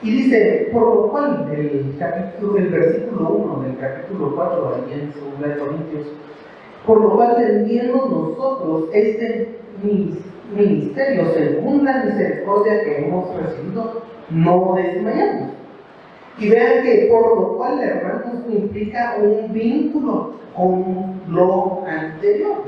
Y dice, por lo cual, el versículo 1 del capítulo 4, ahí en 2 Corintios, por lo cual teniendo nosotros este ministerio según la misericordia que hemos recibido, no desmayamos. Y vean que por lo cual, hermanos, implica un vínculo con lo anterior.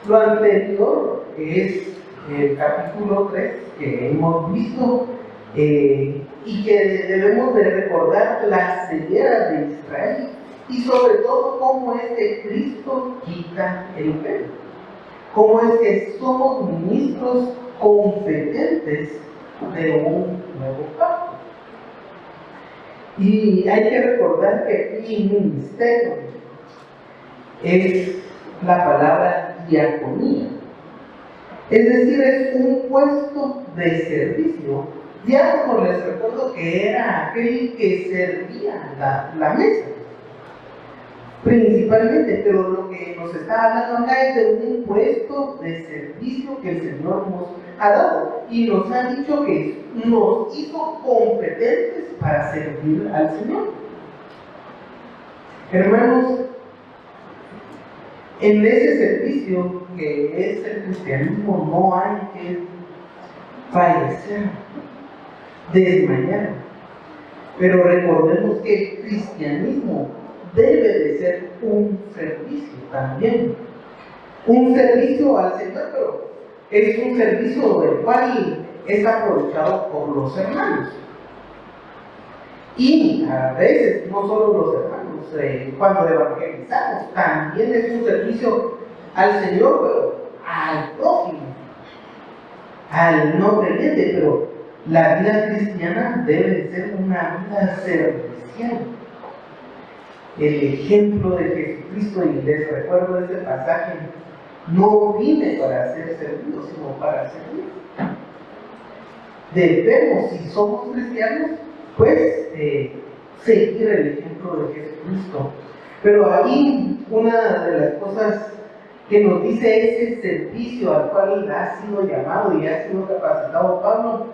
Lo anterior es el capítulo 3 que hemos visto, y que debemos de recordar la ceguera de Israel, y sobre todo cómo es que Cristo quita el velo, cómo es que somos ministros competentes de un nuevo pacto. Y hay que recordar que aquí ministerio es la palabra diaconía, es decir, es un puesto de servicio. Diácono, les recuerdo que era aquel que servía la mesa principalmente, pero lo que nos está hablando acá es de un puesto de servicio que el Señor nos ha dado y nos ha dicho que nos hizo competentes para servir al Señor. Hermanos, en ese servicio que es el cristianismo no hay que fallecer, desmayar, pero recordemos que el cristianismo debe de ser un servicio también, un servicio al Señor, pero es un servicio del cual es aprovechado por los hermanos. Y a veces, no solo los hermanos, cuando evangelizamos, también es un servicio al Señor, pero al prójimo, al no creyente. Pero la vida cristiana debe de ser una vida servicial. El ejemplo de Jesucristo, y les recuerdo ese pasaje, no vine para ser servido, sino para servir. Debemos, si somos cristianos, pues seguir el ejemplo de Jesucristo. Pero ahí una de las cosas que nos dice ese servicio al cual ha sido llamado y ha sido capacitado Pablo,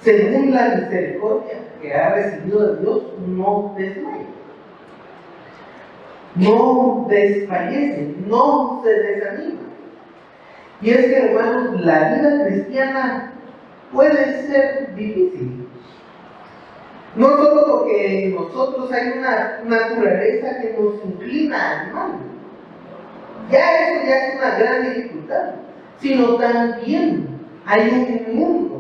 según la misericordia que ha recibido de Dios, no desmaya, no desfallece, no se desanima. Y es que, hermanos, la vida cristiana puede ser difícil. No solo porque en nosotros hay una naturaleza que nos inclina al mal, ya eso ya es una gran dificultad, sino también hay un mundo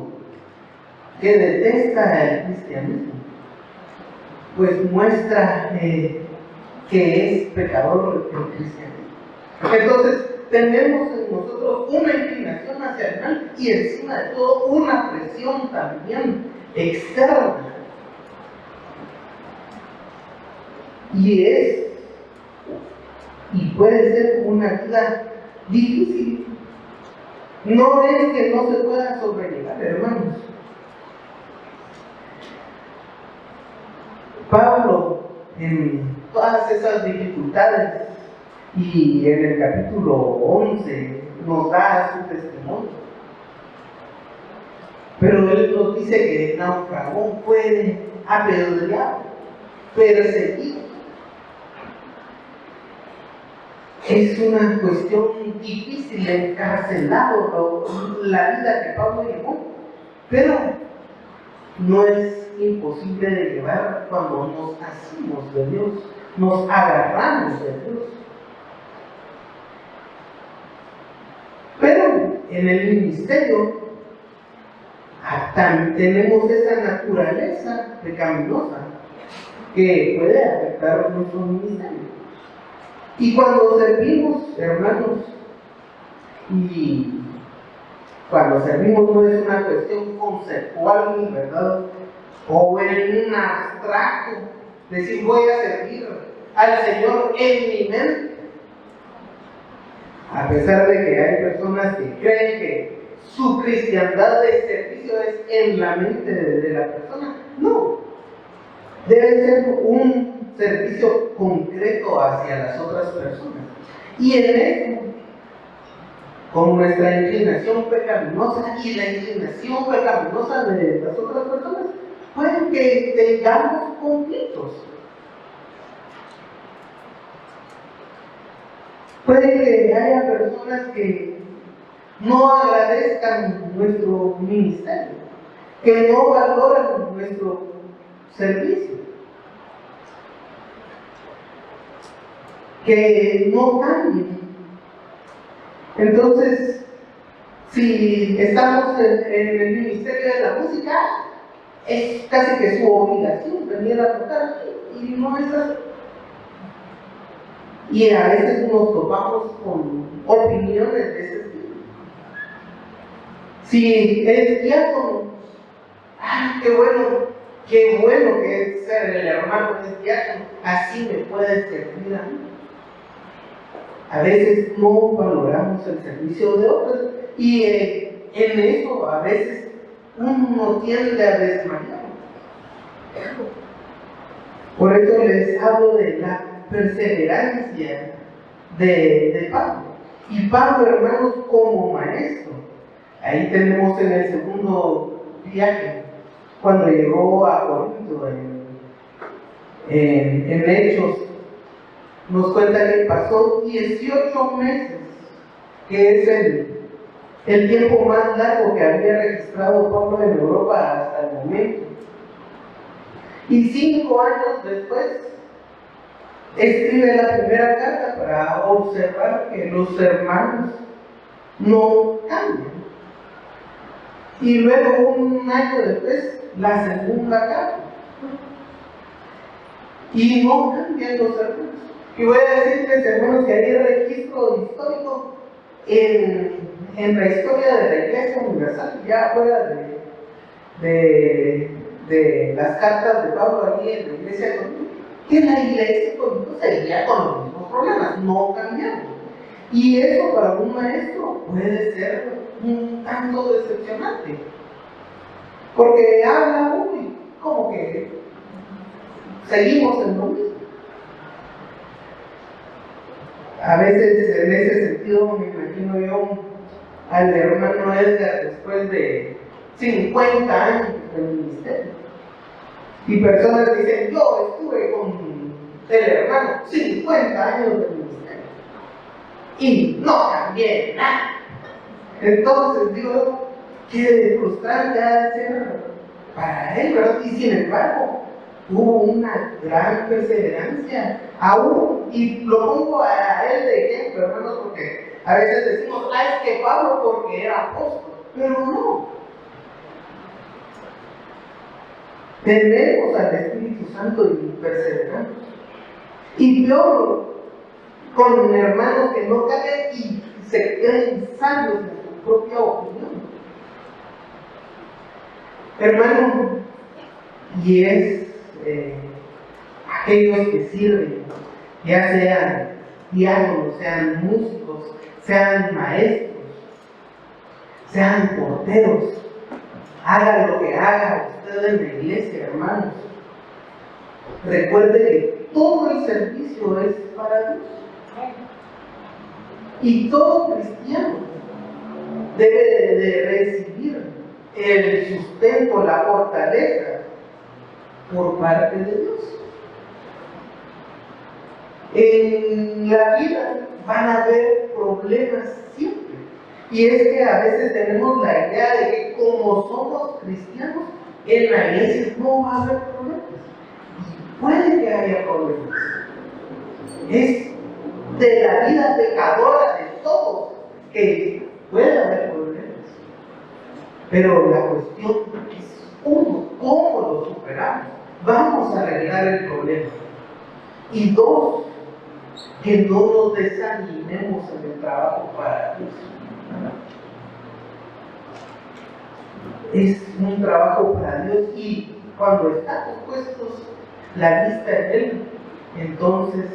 que detesta el cristianismo, pues muestra que es pecador el cristianismo. Entonces tenemos en nosotros una inclinación hacia el mal y encima de todo una presión también externa. Y puede ser una vida difícil. No es que no se pueda sobrellevar, hermanos. Pablo, en todas esas dificultades, y en el capítulo 11 nos da su testimonio. Pero él nos dice que naufragó, fue apedreado, perseguido. Es una cuestión difícil, encarcelado, la vida que Pablo llevó, pero no es imposible de llevar cuando nos asimos de Dios, nos agarramos de Dios. Pero en el ministerio tenemos esa naturaleza pecaminosa que puede afectar nuestro ministerio. Y cuando servimos, hermanos, y cuando servimos no es una cuestión conceptual, ¿verdad? O en un abstracto, decir voy a servir al Señor en mi mente. A pesar de que hay personas que creen que su cristiandad de servicio es en la mente de la persona, no. Debe ser un servicio concreto hacia las otras personas. Y en eso, con nuestra inclinación pecaminosa y la inclinación pecaminosa de las otras personas, puede que tengamos conflictos. Puede que haya personas que no agradezcan nuestro ministerio, que no valoran nuestro servicio, que no cambien. Entonces, si estamos en el ministerio de la música, es casi que su obligación venir a tocar aquí, y no es así. Y a veces nos topamos con opiniones de ese estilo. Si es diácono, qué bueno que es ser el hermano que es diácono, así me puede servir a mí. A veces no valoramos el servicio de otros, y en eso a veces uno tiende a desmayar. Por eso les hablo de la perseverancia de Pablo. Y Pablo, hermanos, como maestro, ahí tenemos en el segundo viaje, cuando llegó a Corinto, en Hechos, nos cuenta que pasó 18 meses, que es el tiempo más largo que había registrado Pablo en Europa hasta el momento. Y 5 años después, escribe la primera carta para observar que los hermanos no cambian. Y luego, un año después, la segunda carta. Y no cambian los hermanos. Y voy a decirles, hermanos, que hay registro histórico en la historia de la Iglesia Universal, ya fuera de las cartas de Pablo aquí en la Iglesia de Corinto, que la Iglesia de Corinto seguía con los mismos problemas, no cambiaron. Y eso para un maestro puede ser un tanto decepcionante, porque habla uno y como que seguimos en lo mismo. A veces, en ese sentido, me imagino yo al hermano Edgar después de 50 años de ministerio. Y personas dicen, yo estuve con el hermano 50 años de ministerio y no cambié nada. Entonces digo, qué frustrante ha de ser para él, ¿verdad? Y sin embargo, tuvo una gran perseverancia aún, y lo pongo a él de ejemplo, hermanos, porque a veces decimos, es que Pablo porque era apóstol, pero no. Tenemos al Espíritu Santo y perseveramos. Y peor, con hermanos que no cambian y se quedan sanos en su propia opinión. Hermano, y es aquellos que sirven, ya sean diáconos, sean músicos, sean maestros, sean porteros, hagan lo que haga usted en la iglesia, hermanos. Recuerde que todo el servicio es para Dios. Y todo cristiano debe de recibir el sustento, la fortaleza por parte de Dios. En la vida van a haber problemas siempre. Y es que a veces tenemos la idea de que como somos cristianos, en la iglesia no va a haber problemas. Y puede que haya problemas. Es de la vida pecadora de todos que puede haber problemas. Pero la cuestión es, uno, ¿cómo lo superamos? Vamos a arreglar el problema. Y dos, que no nos desanimemos en el trabajo para Dios. Es un trabajo para Dios, y cuando estamos puestos la vista en Él, entonces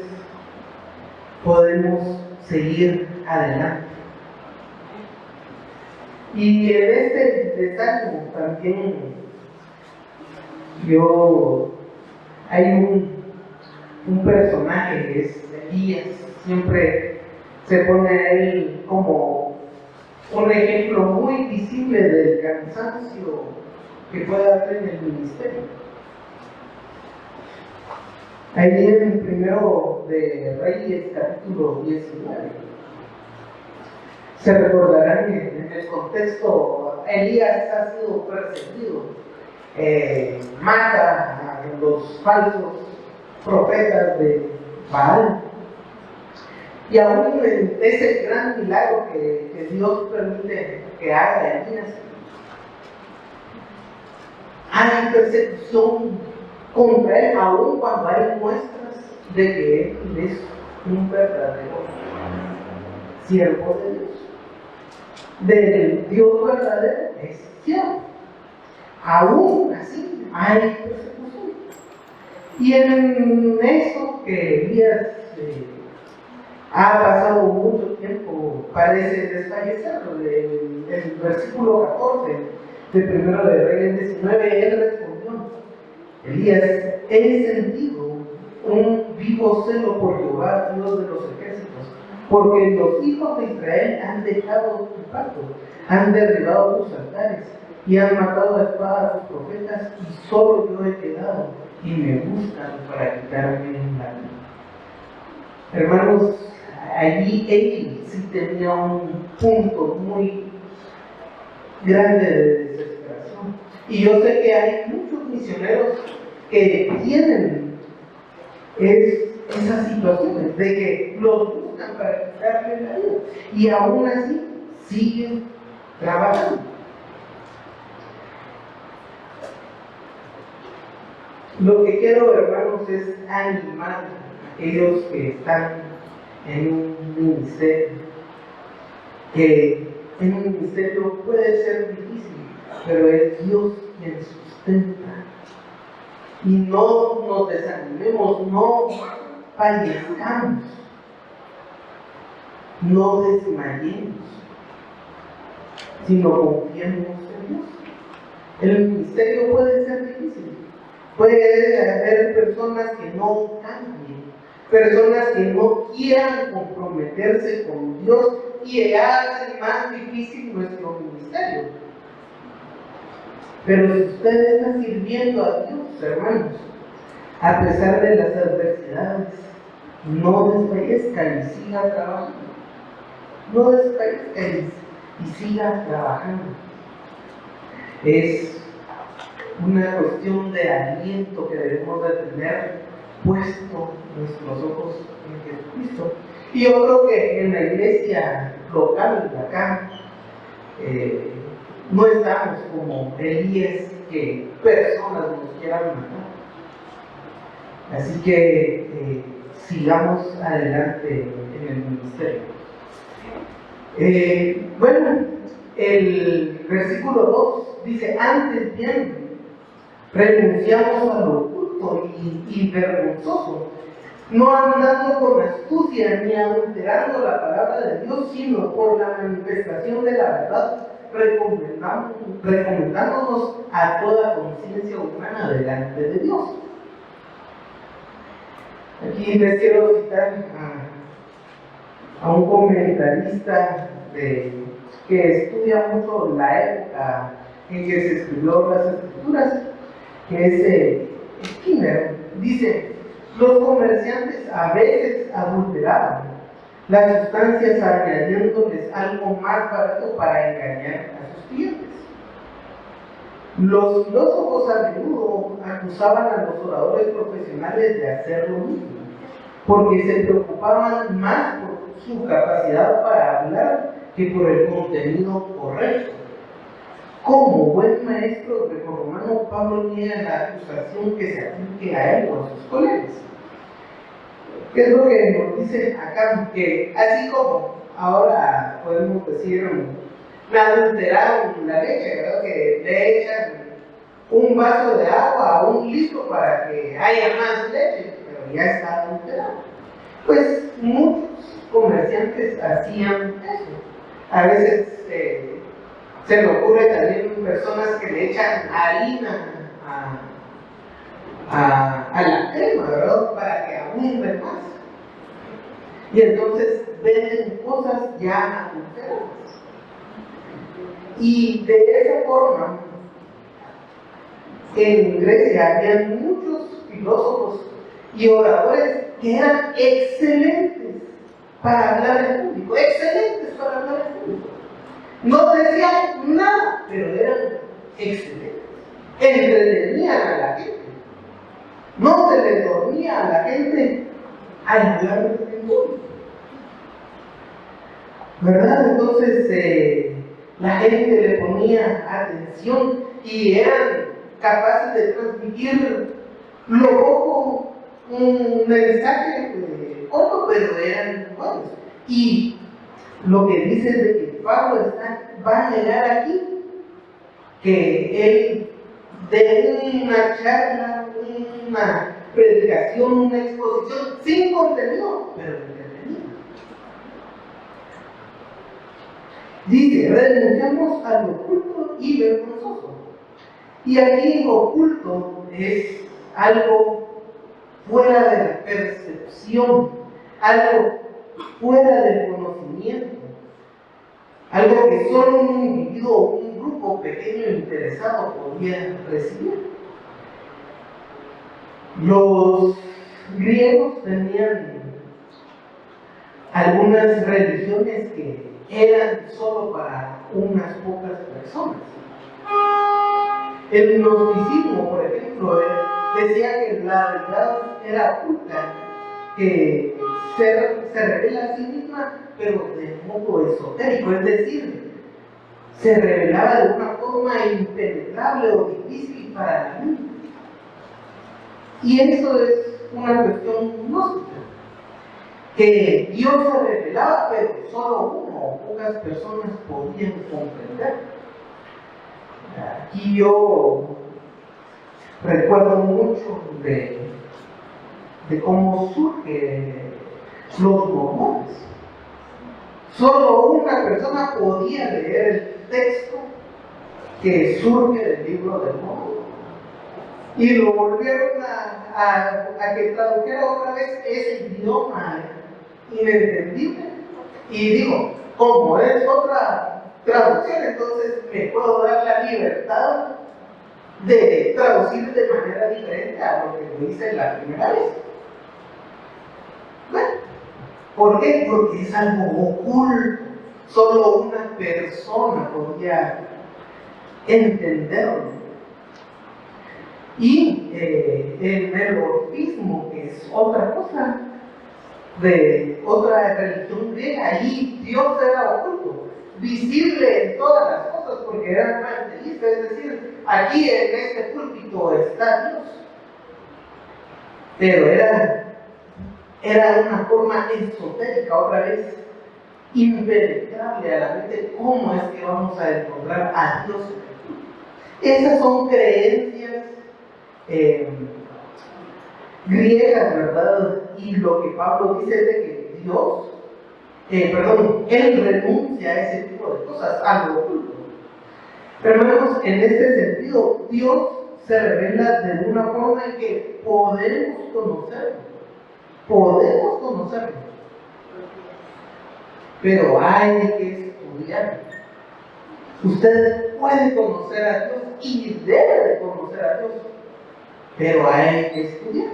podemos seguir adelante. Y en este desánimo también hay un personaje que es Elías. Siempre se pone a él como un ejemplo muy visible del cansancio que puede haber en el ministerio. Ahí en el primero de Reyes, capítulo 19. Se recordarán que en el contexto Elías ha sido perseguido, mata a los falsos profetas de Baal. Y aún en ese gran milagro que Dios permite que haga Elías, hay persecución contra él, aún cuando hay muestras de que él es un verdadero siervo de Dios. Del Dios verdadero es siervo. Aún así hay persecución. Y en eso que Elías ha pasado mucho tiempo, parece desfallecer. El versículo 14 de primero de Reyes 19, él respondió: Elías, he sentido un vivo celo por Jehová, Dios de los ejércitos, porque los hijos de Israel han dejado tu pacto, han derribado tus altares y han matado a espada a tus profetas, y solo yo he quedado, y me buscan para quitarme la vida. Hermanos, allí él sí tenía un punto muy grande de desesperación. Y yo sé que hay muchos misioneros que tienen esas situaciones de que los buscan para quitarle la vida y aún así siguen trabajando. Lo que quiero, hermanos, es animar a aquellos que están en un ministerio, que en un ministerio puede ser difícil, pero es Dios quien sustenta. Y no nos desanimemos, no fallezcamos, no desmayemos, sino confiemos en Dios. El ministerio puede ser difícil, puede haber personas que no cambien, personas que no quieran comprometerse con Dios, y hace más difícil nuestro ministerio. Pero si usted está sirviendo a Dios, hermanos, a pesar de las adversidades, no desfallezca y siga trabajando. No desfallezca y siga trabajando. Es una cuestión de aliento que debemos de tener puesto nuestros ojos en Jesucristo. Y yo creo que en la iglesia local de acá no estamos como Elías, que personas nos quieran matar. Así que sigamos adelante en el ministerio. Bueno, el versículo 2 dice: antes bien, renunciamos a lo oculto y vergonzoso, no andando con astucia ni adulterando la palabra de Dios, sino por la manifestación de la verdad, recomendándonos a toda conciencia humana delante de Dios. Aquí les quiero citar a un comentarista que estudia mucho la época en que se escribió las Escrituras, que es Skinner. Dice: los comerciantes a veces adulteraban las sustancias añadiéndoles algo más barato para engañar a sus clientes. Los filósofos a menudo acusaban a los oradores profesionales de hacer lo mismo, porque se preocupaban más por su capacidad para hablar que por el contenido correcto. Como buen maestro grecorromano, Pablo niega la acusación que se aplique a él o a sus colegas. ¿Qué es lo que nos dice acá? Que así como ahora podemos decir, me adulteraron la leche, ¿verdad? Que le echan un vaso de agua a un litro para que haya más leche, pero ya está adulterado. Pues muchos comerciantes hacían eso. A veces se me ocurre también personas que le echan harina a la crema, ¿verdad? Para que abunde más. Y entonces venden cosas ya adulteradas. Y de esa forma, en Grecia había muchos filósofos y oradores que eran excelentes para hablar en público, excelentes para hablar en público. No decían nada, pero eran excelentes. Entretenían a la gente. No se les dormía a la gente al hablar en público. ¿Verdad? Entonces la gente le ponía atención y eran capaces de transmitir lo poco, un mensaje corto, pero eran buenos. Y lo que dice es de que Pablo va a llegar aquí, que él de una charla, una predicación, una exposición sin contenido, pero entretenido. Dice, renunciamos a lo oculto y vergonzoso. Y aquí lo oculto es algo fuera de la percepción, algo fuera del conocimiento, algo que solo un individuo o un grupo pequeño e interesado podía recibir. Los griegos tenían algunas religiones que eran solo para unas pocas personas. El gnosticismo, por ejemplo, decía que la verdad era oculta, que se revela a sí misma, pero de modo esotérico, es decir, se revelaba de una forma impenetrable o difícil para la mente. Y eso es una cuestión gnóstica, que Dios se revelaba, pero solo una o pocas personas podían comprender. Aquí yo recuerdo mucho de cómo surgen los mormones. Solo una persona podía leer el texto que surge del libro del Mormón. Y lo volvieron a que tradujera otra vez ese idioma inentendible. Y digo, como es otra traducción, entonces me puedo dar la libertad de traducir de manera diferente a lo que lo hice la primera vez. Bueno, ¿por qué? Porque es algo oculto. Solo una persona podía entenderlo. Y el orfismo, que es otra cosa, de otra religión griega, ahí Dios era oculto, visible en todas las cosas, porque era manifiesta, es decir, aquí en este púlpito está Dios. Pero era una forma esotérica, otra vez, impenetrable a la mente. ¿Cómo es que vamos a encontrar a Dios? Esas son creencias griegas, ¿verdad? Y lo que Pablo dice es de que Dios, él renuncia a ese tipo de cosas, a lo oculto. Hermanos, en este sentido, Dios se revela de una forma en que podemos conocerlo. Pero hay que estudiarlo. Usted puede conocer a Dios y debe de conocer a Dios, pero hay que estudiar.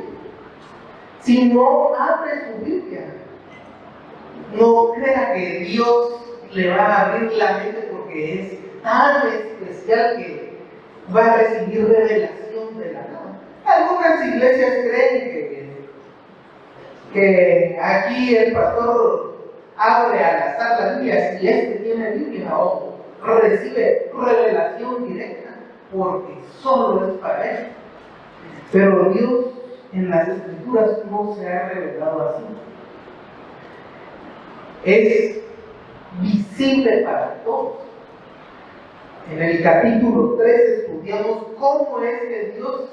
Si no abre su Biblia, no crea que Dios le va a abrir la mente porque es tan especial que va a recibir revelación de la nada. Algunas iglesias creen que aquí el pastor abre al azar las Biblias y este tiene Biblia o recibe revelación directa porque solo es para él. Pero Dios en las Escrituras no se ha revelado así. Es visible para todos. En el capítulo 3 estudiamos cómo es que Dios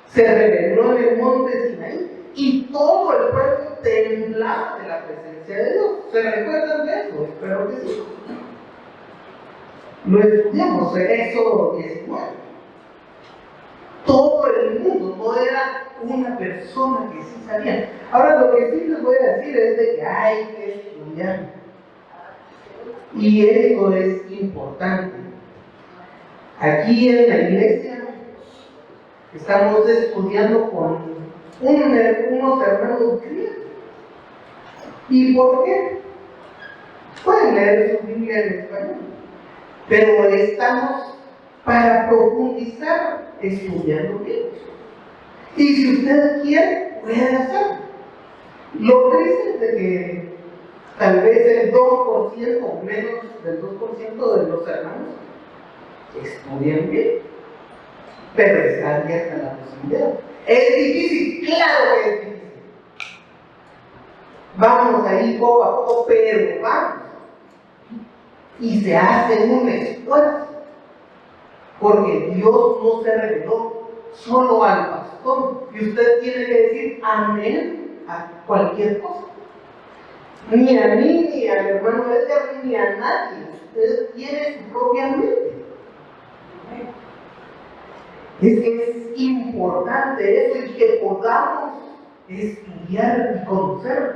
se reveló en el monte Sinaí y todo el pueblo temblaba de la presencia de Dios. ¿Se recuerdan de eso? Espero que sí. Lo estudiamos en Éxodo 19. Todo el mundo, no era una persona que sí sabía. Ahora lo que sí les voy a decir es de que hay que estudiar. Y eso es importante. Aquí en la iglesia estamos estudiando con unos hermanos griegos. ¿Y por qué? Pueden leer su Biblia en español, pero estamos para profundizar estudiando griegos. Y si usted quiere, puede hacerlo. Lo triste es de que tal vez el 2% o menos del 2% de los hermanos estudian bien, pero está abierta la posibilidad. ¿Es difícil? Claro que es difícil. Vamos ahí poco a poco, pero vamos. Y se hace un esfuerzo, porque Dios no se reveló solo al pastor, y usted tiene que decir amén a cualquier cosa. Ni a mí, ni al hermano Edgar, ni a nadie. Usted tiene su propia mente. Es importante eso y que podamos estudiar y conocer.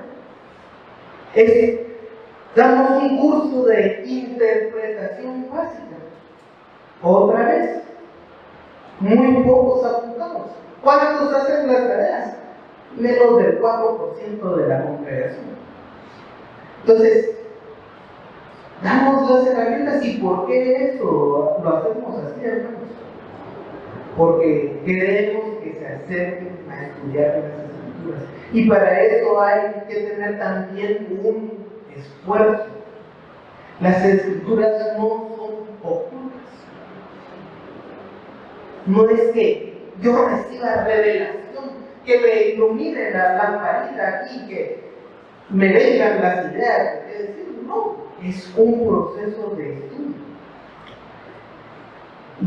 Damos un curso de interpretación básica. Otra vez, muy pocos apuntamos. ¿Cuántos hacen las tareas? Menos del 4% de la congregación. Entonces, damos las herramientas. ¿Y por qué eso lo hacemos así, hermanos? Porque queremos que se acerquen a estudiar las Escrituras. Y para eso hay que tener también un esfuerzo. Las Escrituras no son ocultas. No es que yo reciba revelación, que me ilumine la lamparita aquí, que me vengan las ideas. Es decir, no, es un proceso de estudio.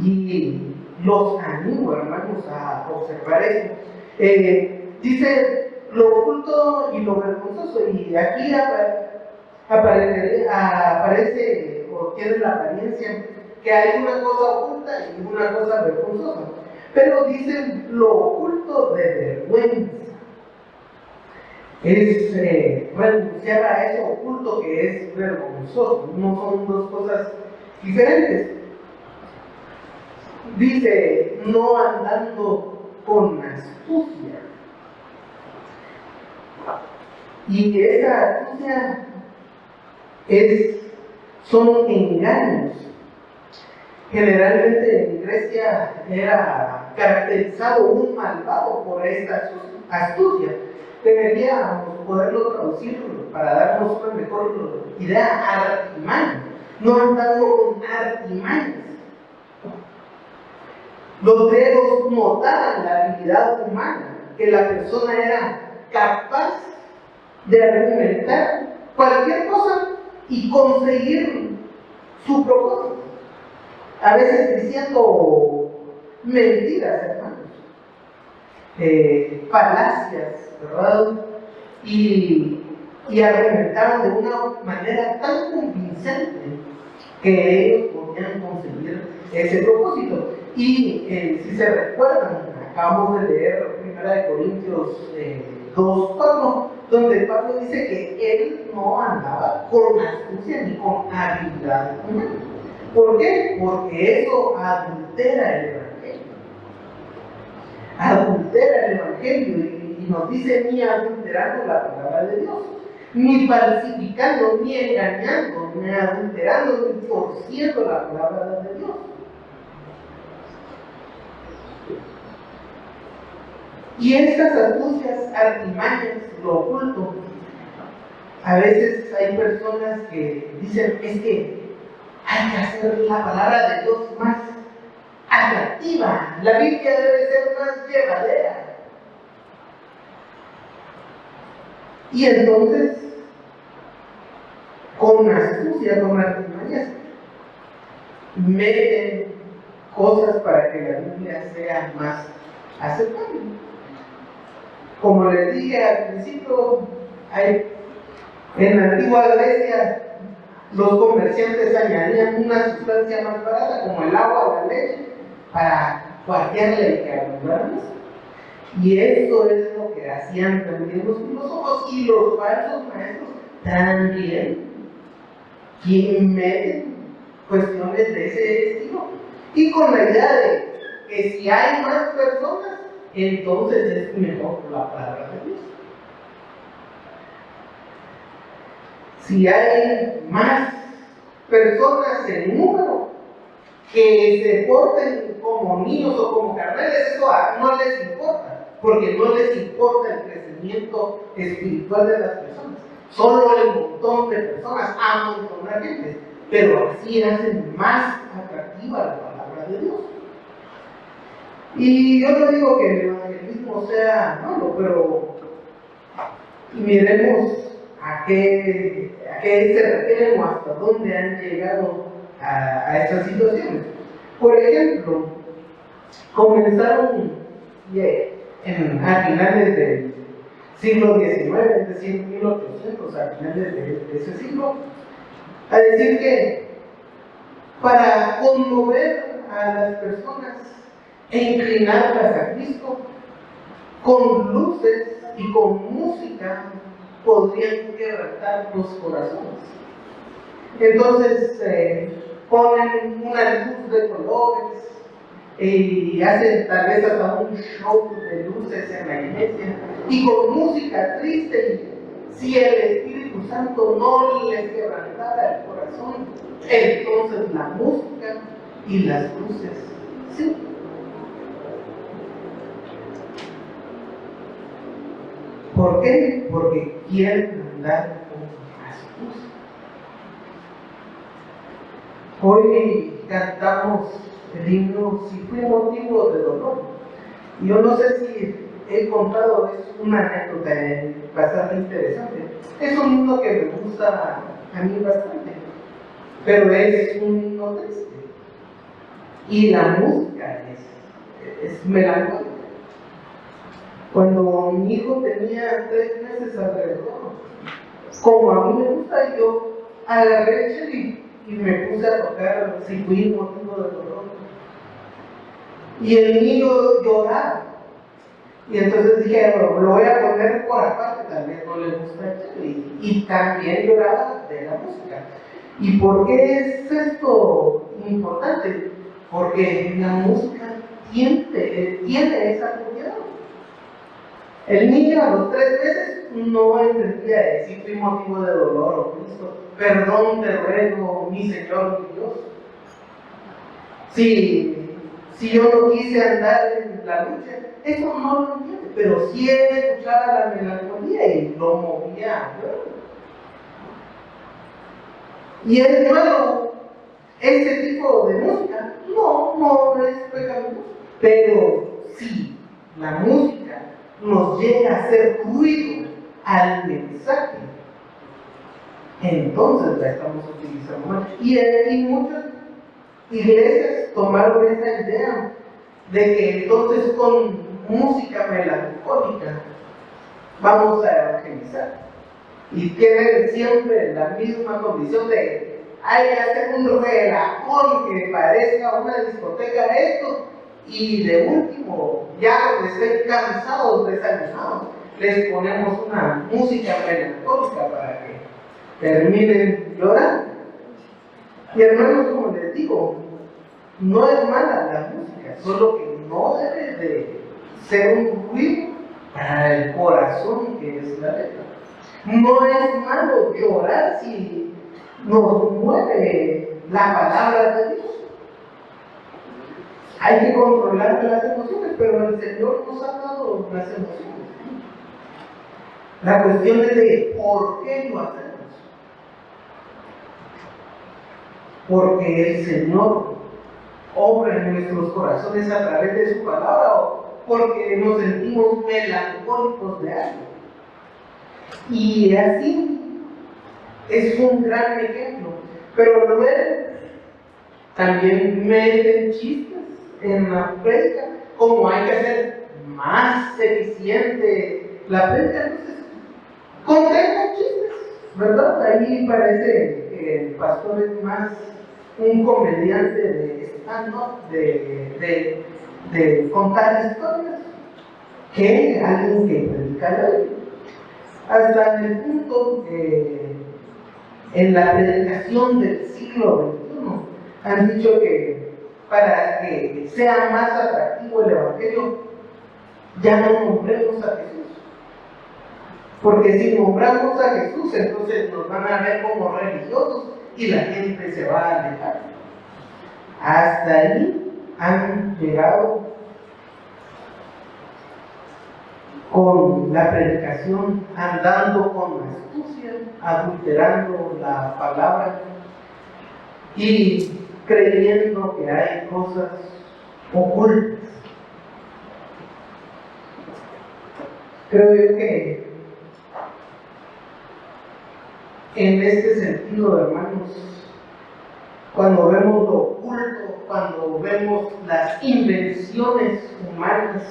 Y los animo, hermanos, a observar eso. Dice lo oculto y lo vergonzoso, y aquí aparece o tiene la apariencia que hay una cosa oculta y una cosa vergonzosa. Pero dice lo oculto de vergüenza. Es renunciar a eso oculto que es vergonzoso. No son dos cosas diferentes. Dice, no andando con astucia. Y esa astucia son engaños. Generalmente en Grecia era caracterizado un malvado por esta astucia. Deberíamos poderlo traducir para darnos una mejor idea: artimaña. No andando con artimañas. Los griegos notaban la habilidad humana, que la persona era capaz de argumentar cualquier cosa y conseguir su propósito. A veces diciendo mentiras, hermanos, falacias, ¿verdad? Y argumentaban de una manera tan convincente que ellos podían conseguir ese propósito. Y si se recuerdan, acabamos de leer 1 Corintios 2:4, donde Pablo dice que él no andaba con astucia ni con habilidad humana. ¿Por qué? Porque eso adultera el Evangelio. Adultera el Evangelio y nos dice: ni adulterando la palabra de Dios, ni falsificando, ni engañando, ni adulterando, ni torciendo la palabra de Dios. Y estas astucias, artimañas, lo oculto, a veces hay personas que dicen: es que hay que hacer la palabra de Dios más atractiva, la Biblia debe ser más llevadera. Y entonces, con astucia, con artimañas, meten cosas para que la Biblia sea más aceptable. Como les dije al principio, en la antigua Grecia los comerciantes añadían una sustancia más barata, como el agua o la leche, para cuartearle y que abundara más. Y eso es lo que hacían también los filósofos y los falsos maestros también, quien meten cuestiones de ese estilo, y con la idea de que si hay más personas, entonces es mejor la palabra de Dios. Si hay más personas en número que se porten como niños o como carnales, eso no les importa, porque no les importa el crecimiento espiritual de las personas. Solo el montón de personas amontonar gente, pero así hacen más atractiva la palabra de Dios. Y yo no digo que el evangelismo sea malo, pero miremos a qué se refieren o hasta dónde han llegado a estas situaciones. Por ejemplo, comenzaron a finales del siglo XIX, es decir, 1800, a finales de ese siglo, a decir que para conmover a las personas e inclinarlas a Cristo, con luces y con música podrían quebrantar los corazones. Entonces ponen una luz de colores y hacen tal vez hasta un show de luces en la iglesia y con música triste. Si el Espíritu Santo no les quebrantara el corazón, entonces la música y las luces sí. ¿Por qué? Porque quieren andar con Jesús. Hoy cantamos el himno Si fue motivo de dolor. Yo no sé si he contado, es una anécdota bastante interesante. Es un himno que me gusta a mí bastante, pero es un himno triste. Y la música es melancólica. Cuando mi hijo tenía 3 meses alrededor, como a mí me gusta, yo agarré el cello y me puse a tocar Si fui motivo de dolor. Y el niño lloraba. Y entonces dije, bueno, lo voy a poner por aparte, tal vez no le gusta el cello. Y también lloraba de la música. ¿Y por qué es esto importante? Porque la música tiene esa propiedad. El niño a los 3 meses no entendía si fui motivo de dolor o Cristo, perdón te ruego, mi Señor, mi Dios. Si yo no quise andar en la lucha, eso no lo entiende, pero sí escuchaba la melancolía y lo movía. ¿Y es malo este tipo de música? No es pecaminoso, pero sí, la música nos llega a hacer ruido al mensaje, entonces la estamos utilizando mal. Y muchas iglesias tomaron esa idea de que entonces con música melancólica vamos a evangelizar. Y tienen siempre la misma condición de hay que hacer un relajón que parezca una discoteca esto. Y de último, ya cuando estén cansados, desanimados, les ponemos una música melancólica para que terminen llorando. Y hermanos, como les digo, no es mala la música, solo que no debe de ser un ruido para el corazón que es la letra. No es malo llorar si nos mueve la palabra de Dios. Hay que controlar las emociones, pero el Señor nos ha dado las emociones. La cuestión es de por qué lo hacemos. Porque el Señor obra en nuestros corazones a través de su palabra o porque nos sentimos melancólicos de algo. Y así es un gran ejemplo. Pero luego también meten chistes en la predica, como hay que hacer más eficiente la predica, entonces contemos chistes, ¿verdad? Ahí parece que el pastor es más un comediante de stand-up, de contar historias, que alguien que predica la Biblia. Hasta el punto que en la predicación del siglo XXI han dicho que para que sea más atractivo el Evangelio, ya no nombremos a Jesús. Porque si nombramos a Jesús, entonces nos van a ver como religiosos y la gente se va a alejar. Hasta ahí han llegado con la predicación, andando con la astucia, adulterando la palabra y creyendo que hay cosas ocultas. Creo yo que en este sentido, hermanos, cuando vemos lo oculto, cuando vemos las invenciones humanas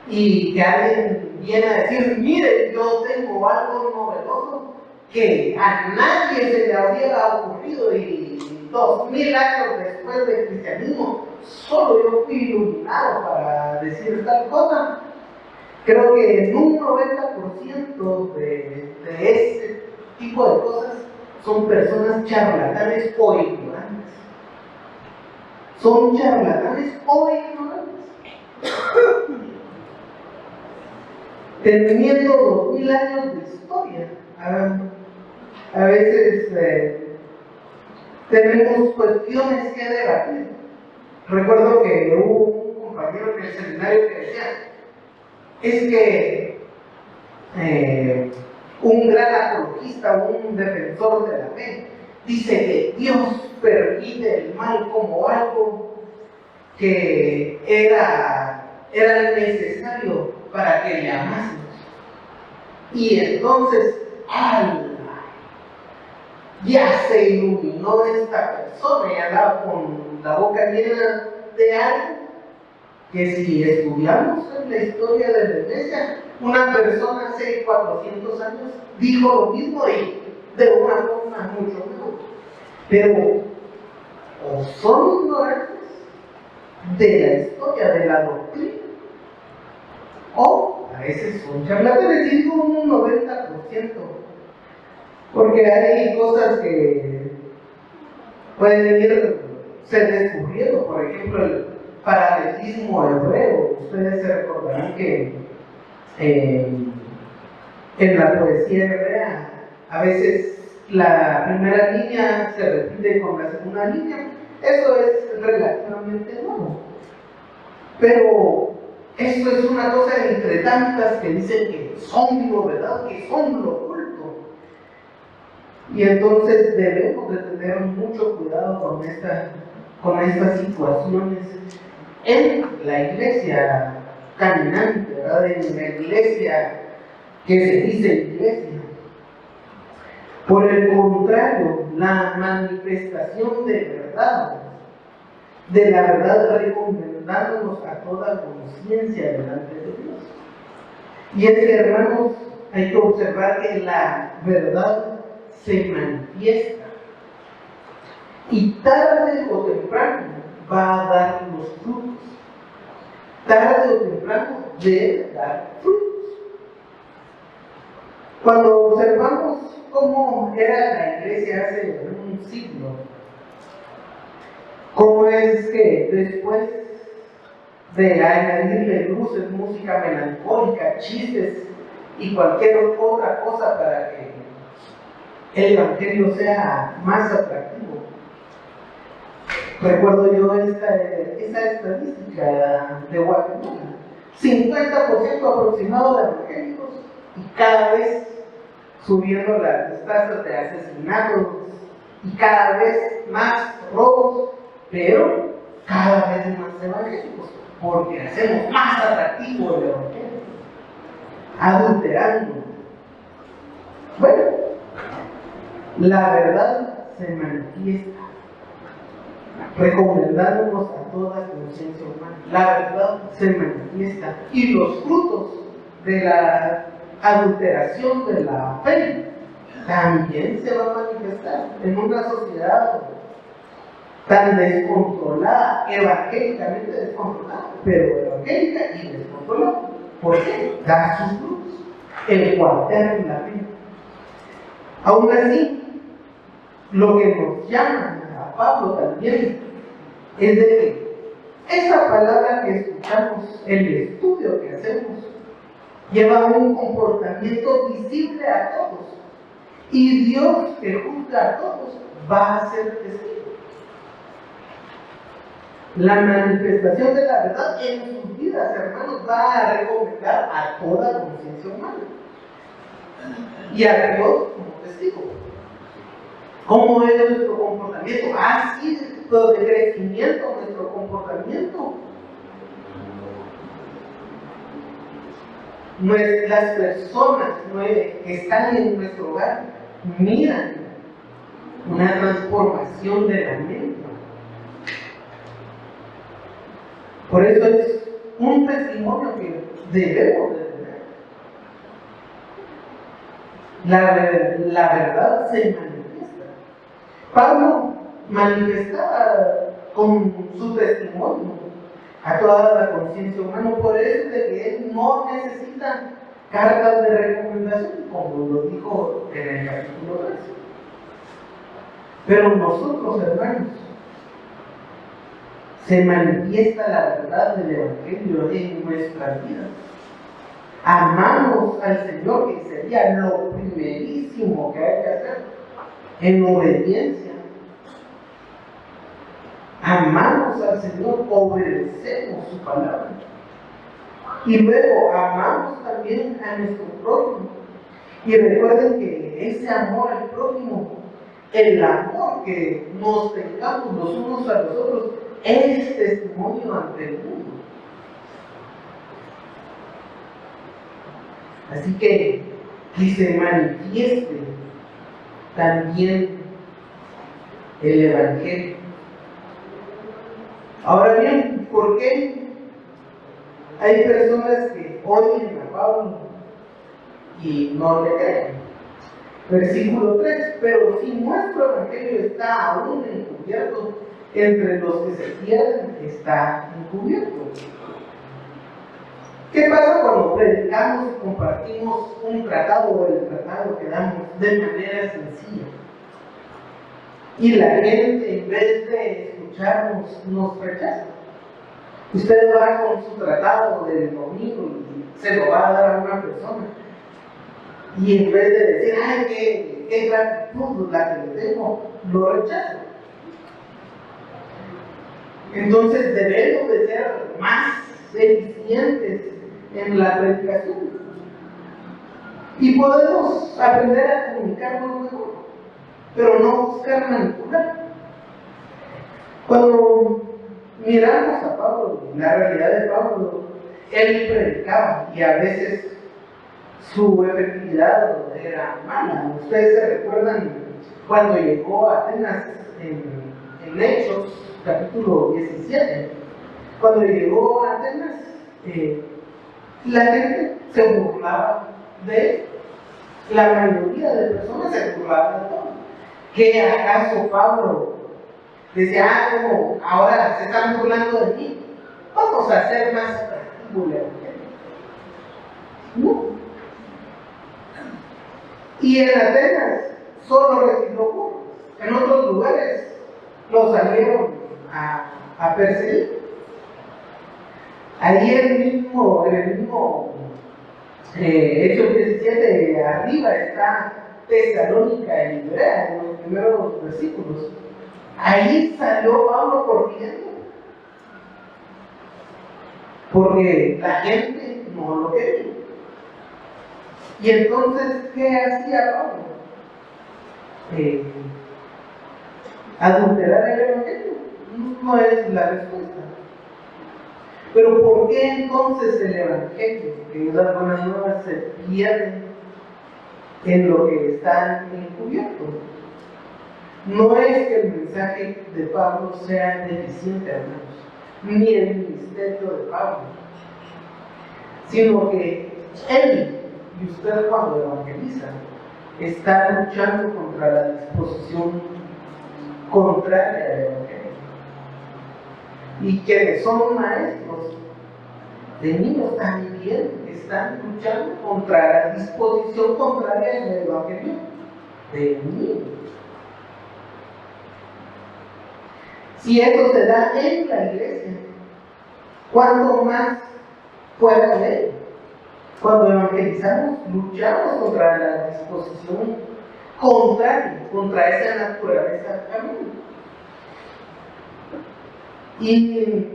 y que alguien viene a decir, mire, yo tengo algo novedoso que a nadie se le había ocurrido y 2000 años después del cristianismo solo yo fui iluminado para decir tal cosa. Creo que en un 90% de ese tipo de cosas son personas charlatanes o ignorantes. Son charlatanes o ignorantes. Teniendo 2000 años de historia, a veces tenemos cuestiones que debatir. Recuerdo que hubo un compañero en el seminario que decía, es que un gran apologista, un defensor de la fe, dice que Dios permite el mal como algo que era necesario para que le amásemos. Y entonces, ¡ala! Ya se iluminó esta persona y andaba con la boca llena de algo que si estudiamos en la historia de la iglesia, una persona hace 400 años dijo lo mismo y de una forma mucho mejor. Pero o son ignorantes de la historia, de la doctrina, o a veces son charlatanes, y digo un 90%, porque hay cosas que pueden irse descubriendo. Por ejemplo, el paralelismo hebreo. Ustedes se recordarán que en la poesía hebrea a veces la primera línea se repite con la segunda línea. Eso es relativamente nuevo, pero esto es una cosa entre tantas que dicen que son novedad, que son lo oculto. Y entonces debemos de tener mucho cuidado con estas situaciones en la iglesia caminante, ¿verdad? En la iglesia que se dice iglesia. Por el contrario, la manifestación de la verdad recomendándonos a toda conciencia delante de Dios. Y es que, hermanos, hay que observar que la verdad se manifiesta y tarde o temprano va a dar los frutos. Tarde o temprano debe dar frutos. Cuando observamos cómo era la iglesia hace un siglo, cómo es que después de añadirle luces, música melancólica, chistes y cualquier otra cosa para que el evangelio sea más atractivo. Recuerdo yo esa estadística de Guatemala: 50% aproximado de evangélicos, y cada vez subiendo las tasas de asesinatos y cada vez más robos, pero cada vez más evangélicos, porque hacemos más atractivo el evangelio, adulterando. Bueno, la verdad se manifiesta, recomendándonos a toda conciencia humana. La verdad se manifiesta y los frutos de la adulteración de la fe también se va a manifestar en una sociedad tan descontrolada, evangélicamente descontrolada, pero evangélica y descontrolada. ¿Por qué? Da sus frutos, el cuartel en la fe. Aún así, lo que nos llama a Pablo también es de que Esa palabra que escuchamos, el estudio que hacemos, lleva un comportamiento visible a todos. Y Dios, que juzga a todos, va a ser testigo. La manifestación de la verdad en sus vidas, hermanos, va a recomendar a toda conciencia humana y a Dios como testigo. ¿Cómo es nuestro comportamiento? ¿Ha sido de crecimiento nuestro comportamiento? Las personas que están en nuestro hogar miran una transformación de la mente. Por eso es un testimonio que debemos de tener. La verdad se manifiesta. Pablo manifestaba con su testimonio a toda la conciencia humana, por eso de que él no necesita cartas de recomendación, como lo dijo en el capítulo 3. Pero nosotros, hermanos, se manifiesta la verdad del Evangelio en nuestras vidas. Amamos al Señor, que sería lo primerísimo que hay que hacer, en obediencia. Amamos al Señor, obedecemos su palabra. Y luego amamos también a nuestro prójimo. Y recuerden que ese amor al prójimo, el amor que nos tengamos los unos a los otros, es testimonio ante el mundo. Así que se manifieste también el Evangelio. Ahora bien, ¿por qué hay personas que oyen a Pablo y no le creen? Versículo 3: pero si nuestro Evangelio está aún encubierto, entre los que se pierden está encubierto. ¿Qué pasa cuando predicamos y compartimos un tratado o el tratado que damos de manera sencilla? Y la gente, en vez de escucharnos, nos rechaza. Usted va con su tratado del domingo y se lo va a dar a una persona. Y en vez de decir, ¡ay, qué gratitud la que le tengo!, lo rechaza. Entonces debemos de ser más eficientes en la predicación. Y podemos aprender a comunicarnos mejor, pero no buscar manipular. Cuando miramos a Pablo, la realidad de Pablo, él predicaba y a veces su efectividad era mala. Ustedes se recuerdan cuando llegó a Atenas en Hechos, capítulo 17. Cuando llegó a Atenas, la gente se burlaba de él. La mayoría de personas se burlaban de todo. ¿Qué acaso Pablo decía, como ahora se están burlando de mí? Vamos a hacer más atractivo el Evangelio. No. Y en Atenas solo recibió burlas. En otros lugares lo salieron a perseguir. Ahí en el mismo Hechos 17, arriba está Tesalónica y Berea, en los primeros versículos. Ahí salió Pablo corriendo, porque la gente no lo quería. Y entonces, ¿qué hacía Pablo? ¿Adulterar el Evangelio? No es la respuesta. Pero ¿por qué entonces el Evangelio, que es las buenas nuevas, se pierde en lo que está encubierto? No es que el mensaje de Pablo sea deficiente, hermanos, ni el ministerio de Pablo, sino que él y usted, cuando evangeliza, está luchando contra la disposición contraria al Evangelio. Y quienes son maestros de niños también están luchando contra la disposición contraria al Evangelio de niños. Si eso se da en la iglesia, cuanto más fuera de él. Cuando evangelizamos, luchamos contra la disposición contraria, contra esa naturaleza camino. Y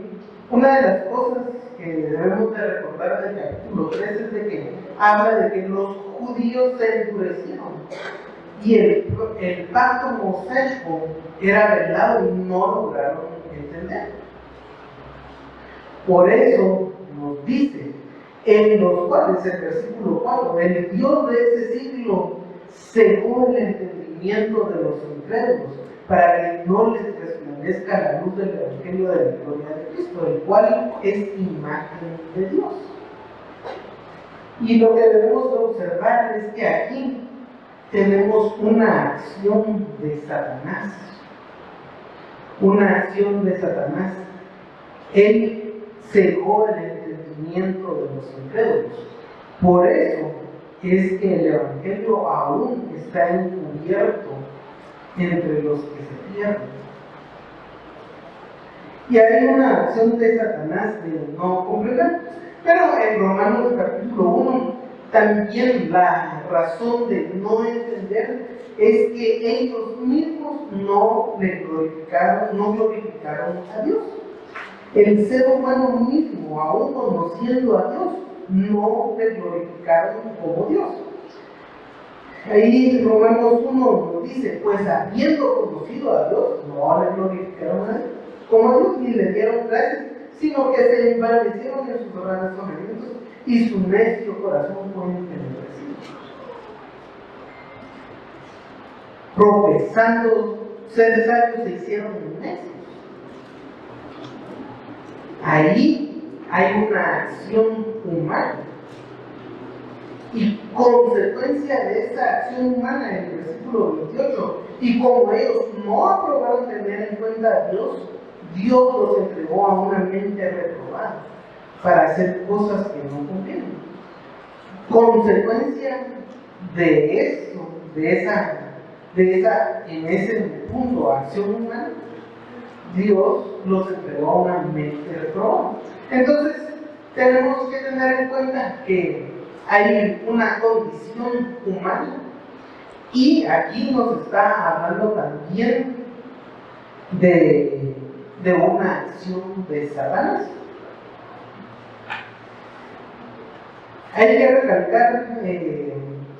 una de las cosas que debemos de recordar del capítulo 3 es de que habla de que los judíos se endurecieron y el pacto mosaico era velado y no lograron entender. Por eso nos dice, en los cuales, el versículo 4, el Dios de este siglo cegó el entendimiento de los incrédulos para que no les resplandezca la luz del Evangelio de la gloria de Cristo, el cual es imagen de Dios. Y lo que debemos de observar es que aquí tenemos una acción de Satanás. Una acción de Satanás. Él cegó el entendimiento de los incrédulos. Por eso es que el Evangelio aún está encubierto entre los que se pierden. Y hay una acción de Satanás de no completar. Pero en Romanos capítulo 1, también la razón de no entender es que ellos mismos no glorificaron a Dios. El ser humano mismo, aún conociendo a Dios, no le glorificaron como Dios. Ahí Romanos 1 nos dice, pues habiendo conocido a Dios, no le glorificaron a Dios como Dios, ni le dieron gracias, sino que se envanecieron en sus razonamientos y su necio corazón fue entenebrecido. Profesando ser sabios, se hicieron necios. Ahí hay una acción humana. Y consecuencia de esa acción humana, en el versículo 28, y como ellos no aprobaron tener en cuenta a Dios, Dios los entregó a una mente reprobada para hacer cosas que no convienen. Consecuencia de eso, en ese punto, acción humana, Dios los entregó a una mente reprobada. Entonces, tenemos que tener en cuenta que hay una condición humana y aquí nos está hablando también de una acción de Satanás. Hay que recalcar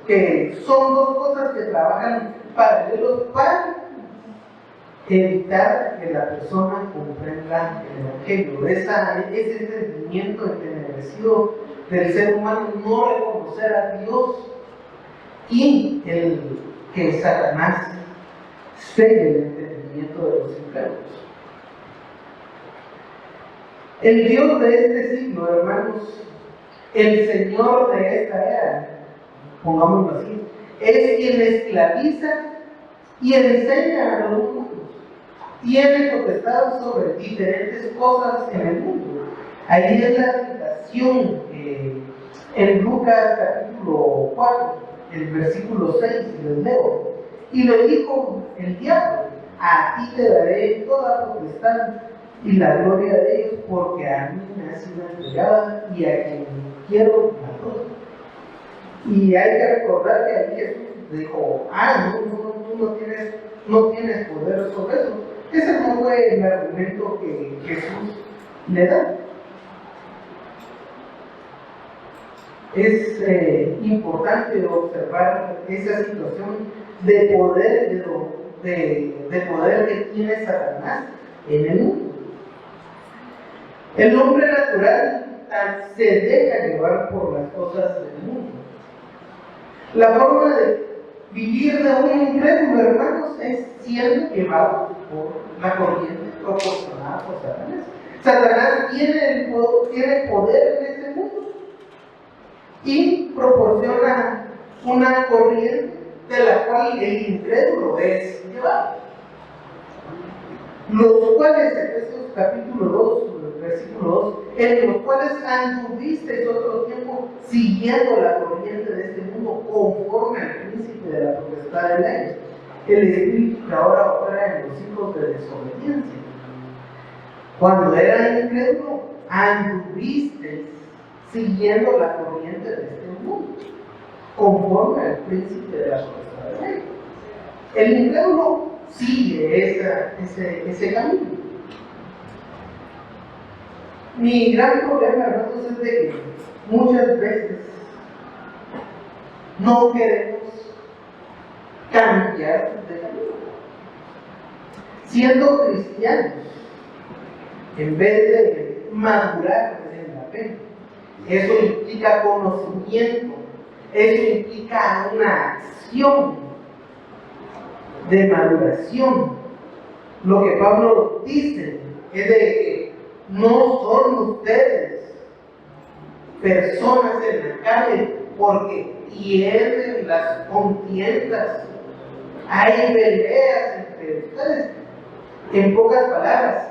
que son dos cosas que trabajan paralelos para evitar que la persona comprenda el Evangelio. Ese entendimiento entenebrecido del ser humano, no reconocer a Dios, y el que Satanás cegue el entendimiento de los incrédulos. El Dios de este siglo, hermanos, el Señor de esta era, pongámoslo así, es quien esclaviza y enseña a los mundos. Tiene potestad sobre diferentes cosas en el mundo. Ahí es la tentación en Lucas capítulo 4, el versículo 6, les leo. Y le dijo el diablo, a ti te daré toda potestad y la gloria de ellos, porque a mí me ha sido entregada y a quien quiero la doy. Y hay que recordar que ahí Jesús dijo, tú no tienes poder sobre eso. Ese no fue el argumento que Jesús le da. Es importante observar esa situación de poder que tiene Satanás en el mundo. El hombre natural se deja llevar por las cosas del mundo. La forma de vivir de un incrédulo, hermanos, es siendo llevado por la corriente proporcionada por Satanás. Satanás tiene poder en este mundo y proporciona una corriente de la cual el incrédulo es llevado. Los cuales, Efesios capítulo 2, versículo 2, en los cuales anduvisteis otro tiempo siguiendo la corriente de este mundo conforme al príncipe de la potestad del aire, el espíritu que ahora opera en los hijos de desobediencia. Cuando eran incrédulos, anduviste siguiendo la corriente de este mundo, conforme al príncipe de la potestad del aire. El incrédulo sigue ese camino. Mi gran problema, hermanos, es de que muchas veces no queremos cambiar de camino. Siendo cristianos, en vez de madurar en la fe, eso implica conocimiento, eso implica una acción de maduración. Lo que Pablo dice es de que no son ustedes personas en la carne porque tienen las contiendas, hay peleas entre ustedes. En pocas palabras,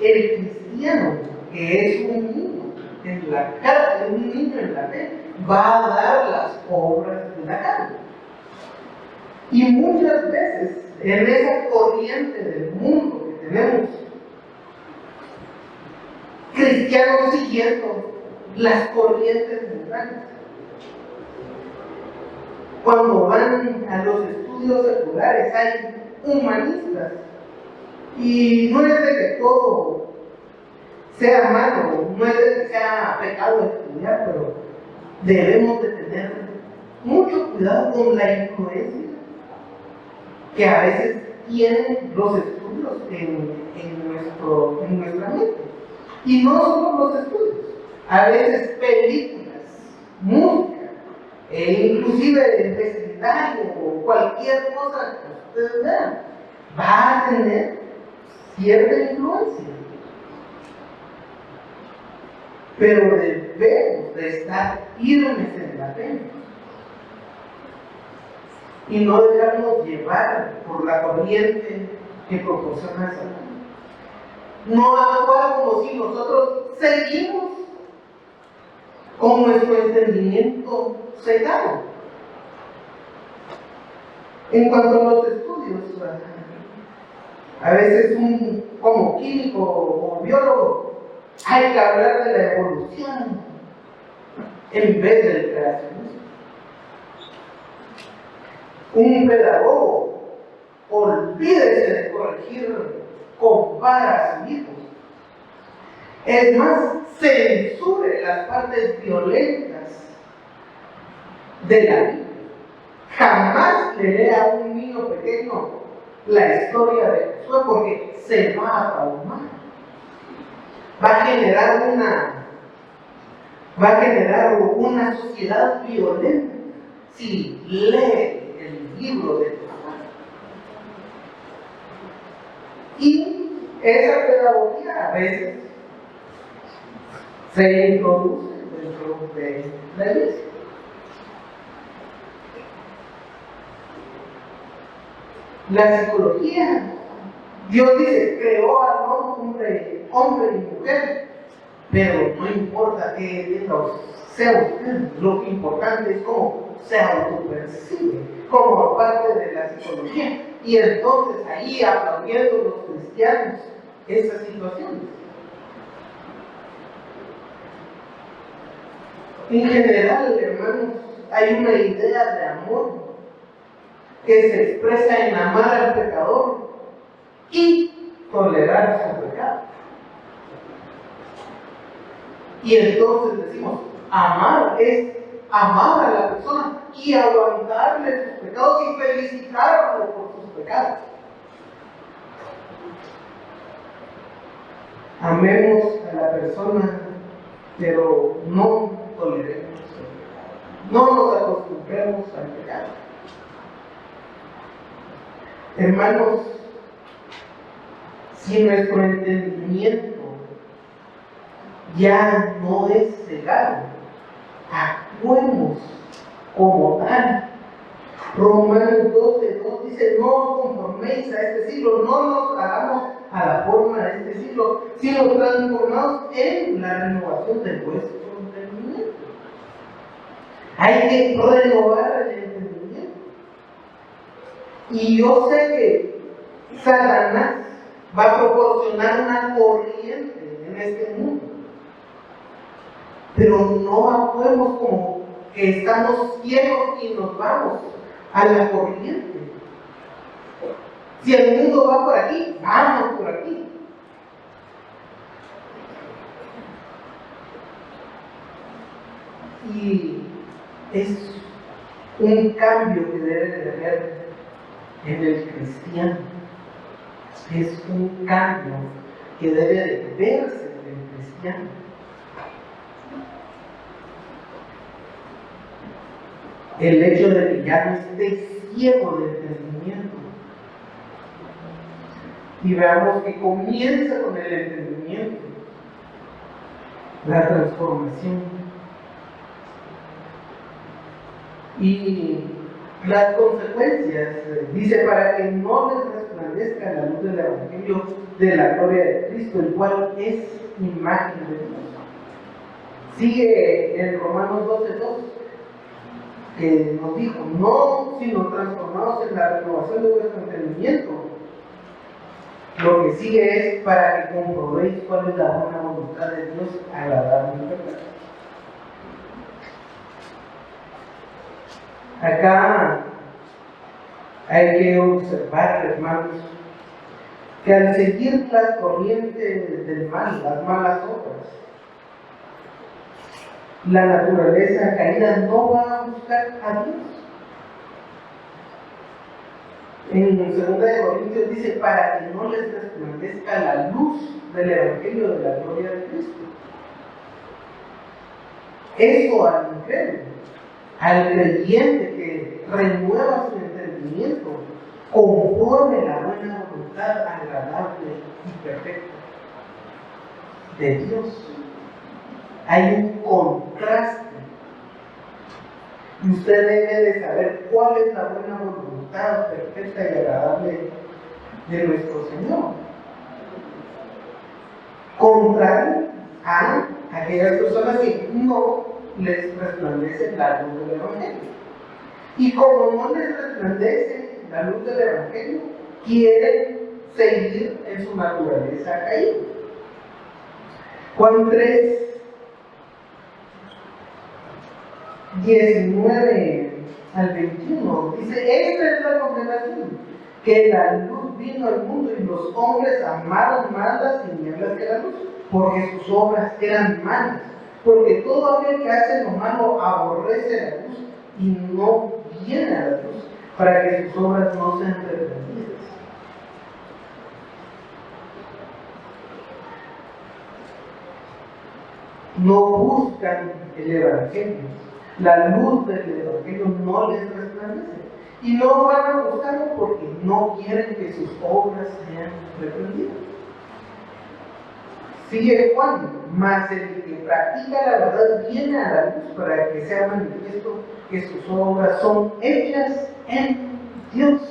el cristiano que es un niño en la carne, un niño en la fe, va a dar las obras de la carne. Y muchas veces en esa corriente del mundo que tenemos, cristianos siguiendo las corrientes mundanas, cuando van a los estudios seculares hay humanistas, y no es de que todo sea malo, no es de que sea pecado estudiar, pero debemos de tener mucho cuidado con la influencia que a veces tienen los estudios en nuestra mente. Y no solo los estudios, a veces películas, música, inclusive el vecindario o cualquier cosa que ustedes vean, va a tener cierta influencia. Pero debemos de estar firmes en la fe y no dejarnos llevar por la corriente que proporciona Satanás. No actuar como si nosotros seguimos con nuestro entendimiento cegado. En cuanto a los estudios, a veces como químico o biólogo, hay que hablar de la evolución en vez del creacionismo. Un pedagogo, olvídese de corregir con vara a sus hijos. Es más, censure las partes violentas de la Biblia. Jamás le lea a un niño pequeño la historia de Josué porque se va a traumar. Va a generar una sociedad violenta si lee el libro de Josué. Y esa pedagogía a veces se introduce dentro de la iglesia. La psicología, Dios dice, creó al hombre y mujer, pero no importa qué sea usted, lo importante es cómo se autopercibe como parte de la psicología. Y entonces ahí aplaudiendo los cristianos esas situaciones. En general, hermanos, hay una idea de amor que se expresa en amar al pecador y tolerar su pecado. Y entonces decimos, amar es amar a la persona y aguantarle sus pecados y felicitarlo por sus pecados. Amemos a la persona, pero no toleremos el pecado. No nos acostumbremos al pecado. Hermanos, si nuestro entendimiento ya no es cegado, actuemos como tal. Romanos 12:2 dice, no os conforméis a este siglo, no nos hagamos a la forma de este siglo, sino transformados en la renovación de vuestro entendimiento. Hay que renovar el entendimiento. Y yo sé que Satanás va a proporcionar una corriente en este mundo pero no actuemos como que estamos ciegos y nos vamos a la corriente. Si el mundo va por aquí, vamos por aquí. Y es un cambio que debe de haber en el cristiano. Es un cambio que debe de verse en el cristiano. El hecho de que ya no esté ciego de entendimiento. Y veamos que comienza con el entendimiento, la transformación. Y las consecuencias, dice, para que no les resplandezca la luz del Evangelio de la gloria de Cristo, el cual es imagen de Dios. Sigue en Romanos 12:2, que nos dijo, no sino transformados en la renovación de vuestro entendimiento. Lo que sigue es para que comprobéis cuál es la buena voluntad de Dios, agradable y perfecta. Acá hay que observar, hermanos, que al seguir las corrientes del mal, las malas obras, la naturaleza caída no va a buscar a Dios. En 2 Corintios dice, para que no les resplandezca la luz del Evangelio de la gloria de Cristo. Eso al incrédulo, al creyente que renueva su entendimiento conforme la buena voluntad agradable y perfecta de Dios. Hay un contraste. Y usted debe de saber cuál es la buena voluntad perfecta y agradable de nuestro Señor. Contrario a aquellas personas que no les resplandece la luz del Evangelio. Y como no les resplandece la luz del Evangelio, quieren seguir en su naturaleza caída. Juan 3, 19 al 21 dice, esta es la condenación, que la luz vino al mundo y los hombres amaron más las tinieblas que la luz, porque sus obras eran malas. Porque todo aquel que hace lo malo aborrece la luz y no viene a la luz, para que sus obras no sean reprendidas. No buscan el Evangelio. La luz del Evangelio no les resplandece. Y no van a buscarlo porque no quieren que sus obras sean reprendidas. Sigue Juan, mas el que practica la verdad viene a la luz para que sea manifiesto que sus obras son hechas en Dios.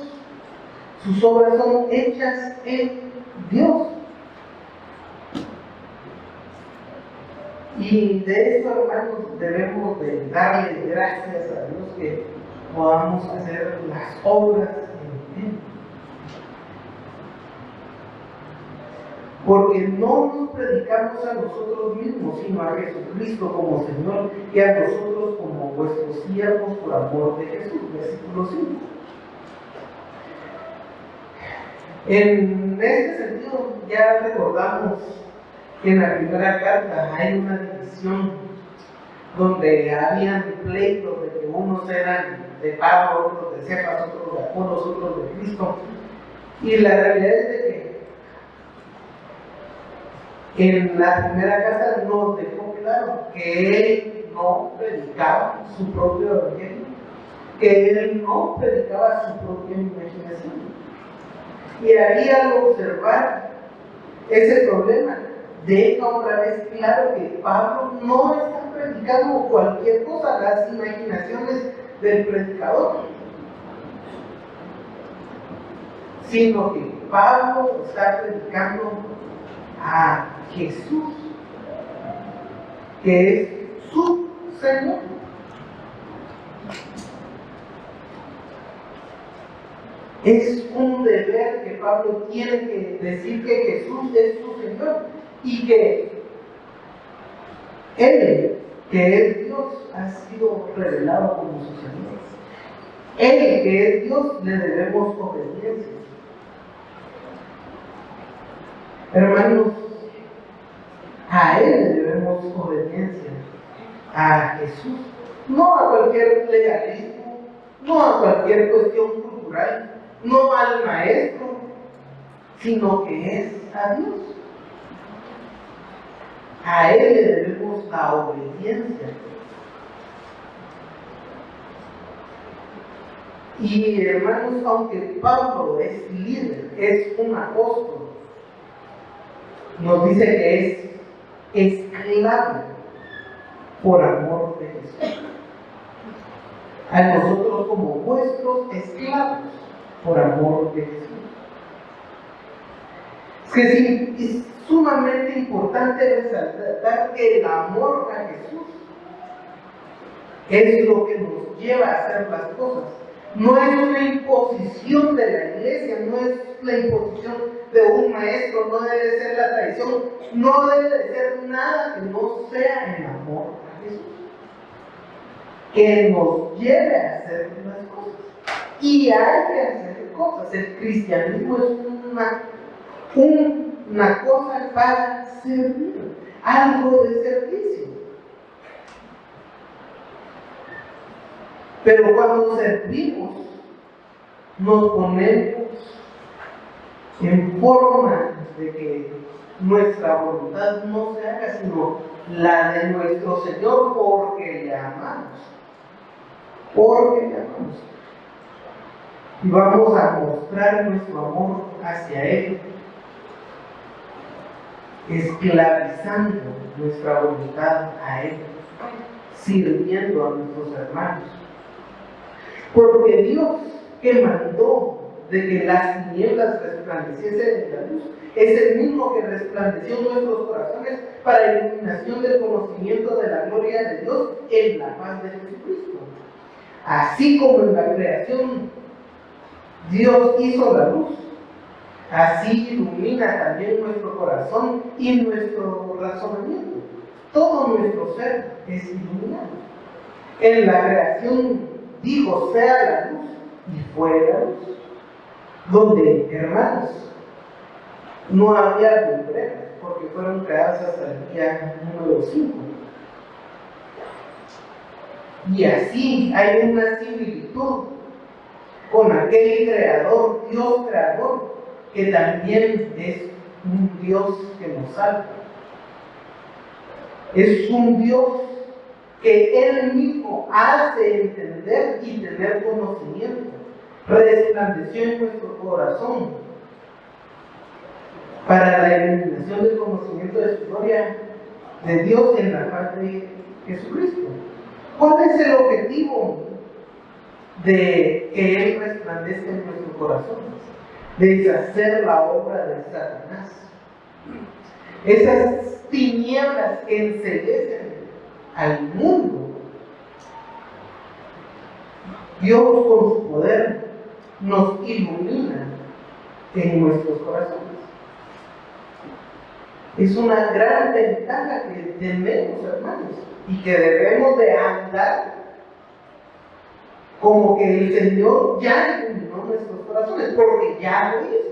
Sus obras son hechas en Dios. Y de eso, hermanos, debemos de darle gracias a Dios que podamos hacer las obras en Él. Porque no nos predicamos a nosotros mismos, sino a Jesucristo como Señor y a nosotros como vuestros siervos por amor de Jesús. Versículo 5. En este sentido, ya recordamos que en la primera carta hay una división donde habían pleitos de que unos eran de Pablo, otros de Cefas, otros de Apolos, otros de Cristo. Y la realidad es de que en la primera carta nos dejó claro que él no predicaba su propio evangelio, que él no predicaba su propia imaginación. Y aquí, al observar ese problema, deja otra vez claro que Pablo no está predicando cualquier cosa, las imaginaciones del predicador, sino que Pablo está predicando a Jesús, que es su Señor. Es un deber que Pablo tiene que decir que Jesús es su Señor y que Él que es Dios, ha sido revelado como su Señor. Él, que es Dios, le debemos obediencia. Hermanos, a Él le debemos obediencia, a Jesús, no a cualquier legalismo, no a cualquier cuestión cultural, no al maestro, sino que es a Dios. A Él le debemos la obediencia. Y hermanos, aunque Pablo es líder, es un apóstol, nos dice que es esclavo por amor de Jesús. A nosotros como vuestros esclavos por amor de Jesús. Es que sí, es sumamente importante resaltar que el amor a Jesús es lo que nos lleva a hacer las cosas. No es una imposición de la iglesia, no es la imposición de un maestro, no debe ser la tradición, no debe de ser nada que no sea el amor a Jesús, que nos lleve a hacer las cosas. Y hay que hacer cosas. El cristianismo es una cosa para servir, algo de servicio. Pero cuando servimos, nos ponemos en forma de que nuestra voluntad no se haga, sino la de nuestro Señor, porque le amamos. Porque le amamos. Y vamos a mostrar nuestro amor hacia Él, esclavizando nuestra voluntad a Él, sirviendo a nuestros hermanos. Porque Dios, que mandó de que las tinieblas resplandeciesen en la luz, es el mismo que resplandeció en nuestros corazones para iluminación del conocimiento de la gloria de Dios en la paz de Jesucristo. Así como en la creación Dios hizo la luz, así ilumina también nuestro corazón y nuestro razonamiento. Todo nuestro ser es iluminado. En la creación dijo, sea la luz, y fue la luz. Donde, hermanos, no había lumbreras, porque fueron creadas hasta el día número 5. Y así hay una similitud con aquel creador, Dios creador, que también es un Dios que nos salva. Es un Dios que Él mismo hace entender y tener conocimiento. Resplandeció en nuestro corazón para la iluminación del conocimiento de su gloria de Dios en la paz de Jesucristo. ¿Cuál es el objetivo de que Él resplandezca en nuestro corazón? Deshacer la obra de Satanás. Esas tinieblas que enceguecen al mundo. Dios con su poder nos ilumina en nuestros corazones. Es una gran ventaja que tenemos, hermanos, y que debemos de andar como que el Señor ya iluminó nuestros corazones, porque ya lo hizo.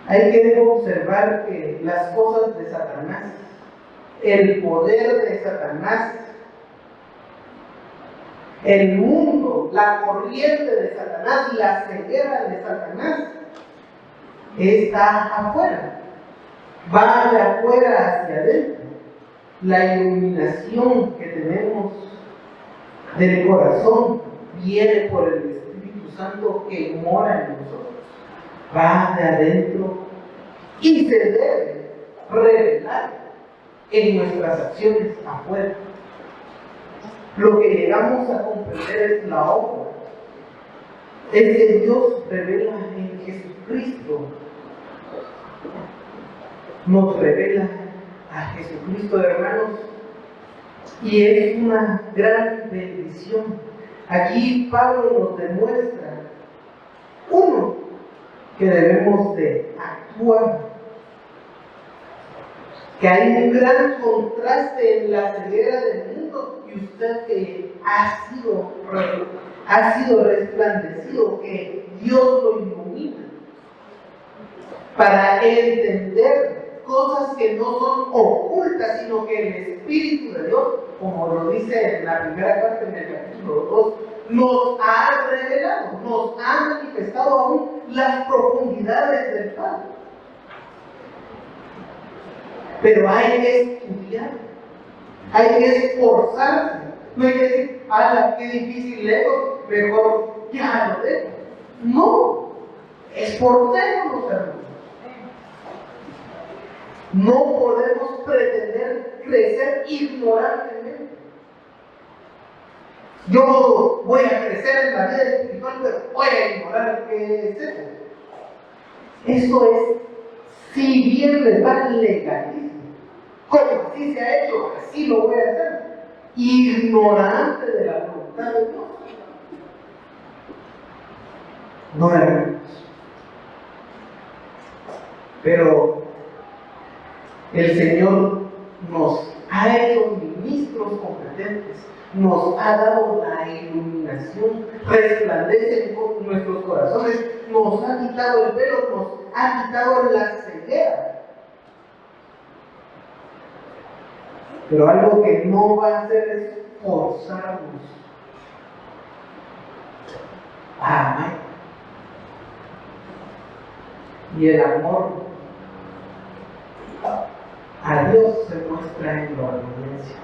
Hay que observar que las cosas de Satanás, el poder de Satanás, el mundo, la corriente de Satanás, la ceguera de Satanás, está afuera, va de afuera hacia adentro. La iluminación que tenemos del corazón viene por el Espíritu Santo que mora en nosotros, va de adentro y se debe revelar en nuestras acciones afuera. Lo que llegamos a comprender es la obra. Es que Dios revela en Jesucristo. Nos revela a Jesucristo, hermanos. Y es una gran bendición. Aquí Pablo nos demuestra, uno, que debemos de actuar que hay un gran contraste en la ceguera del mundo y usted que ha sido resplandecido, que Dios lo ilumina para entender cosas que no son ocultas, sino que el Espíritu de Dios, como lo dice en la primera parte en el capítulo 2, nos ha revelado, nos ha manifestado aún las profundidades del Padre. Pero hay que estudiar, hay que esforzarse. No hay que decir, ¡ala, qué difícil eso! Mejor ya lo dejo. No, esforcémonos, hermanos. No podemos pretender crecer ignorantemente. Yo voy a crecer en la vida espiritual, pero voy a ignorar qué es eso. Eso es, si bien les va el legalismo, como así se ha hecho, así lo voy a hacer, ignorante de la voluntad de Dios. No, hermanos. Pero el Señor nos ha hecho ministros competentes, nos ha dado la iluminación, resplandece en nuestros corazones, nos ha quitado el velo, nos ha quitado la ceguera. Pero algo que no va a hacer es forzarnos a amar. Y el amor a Dios se muestra en la obediencia.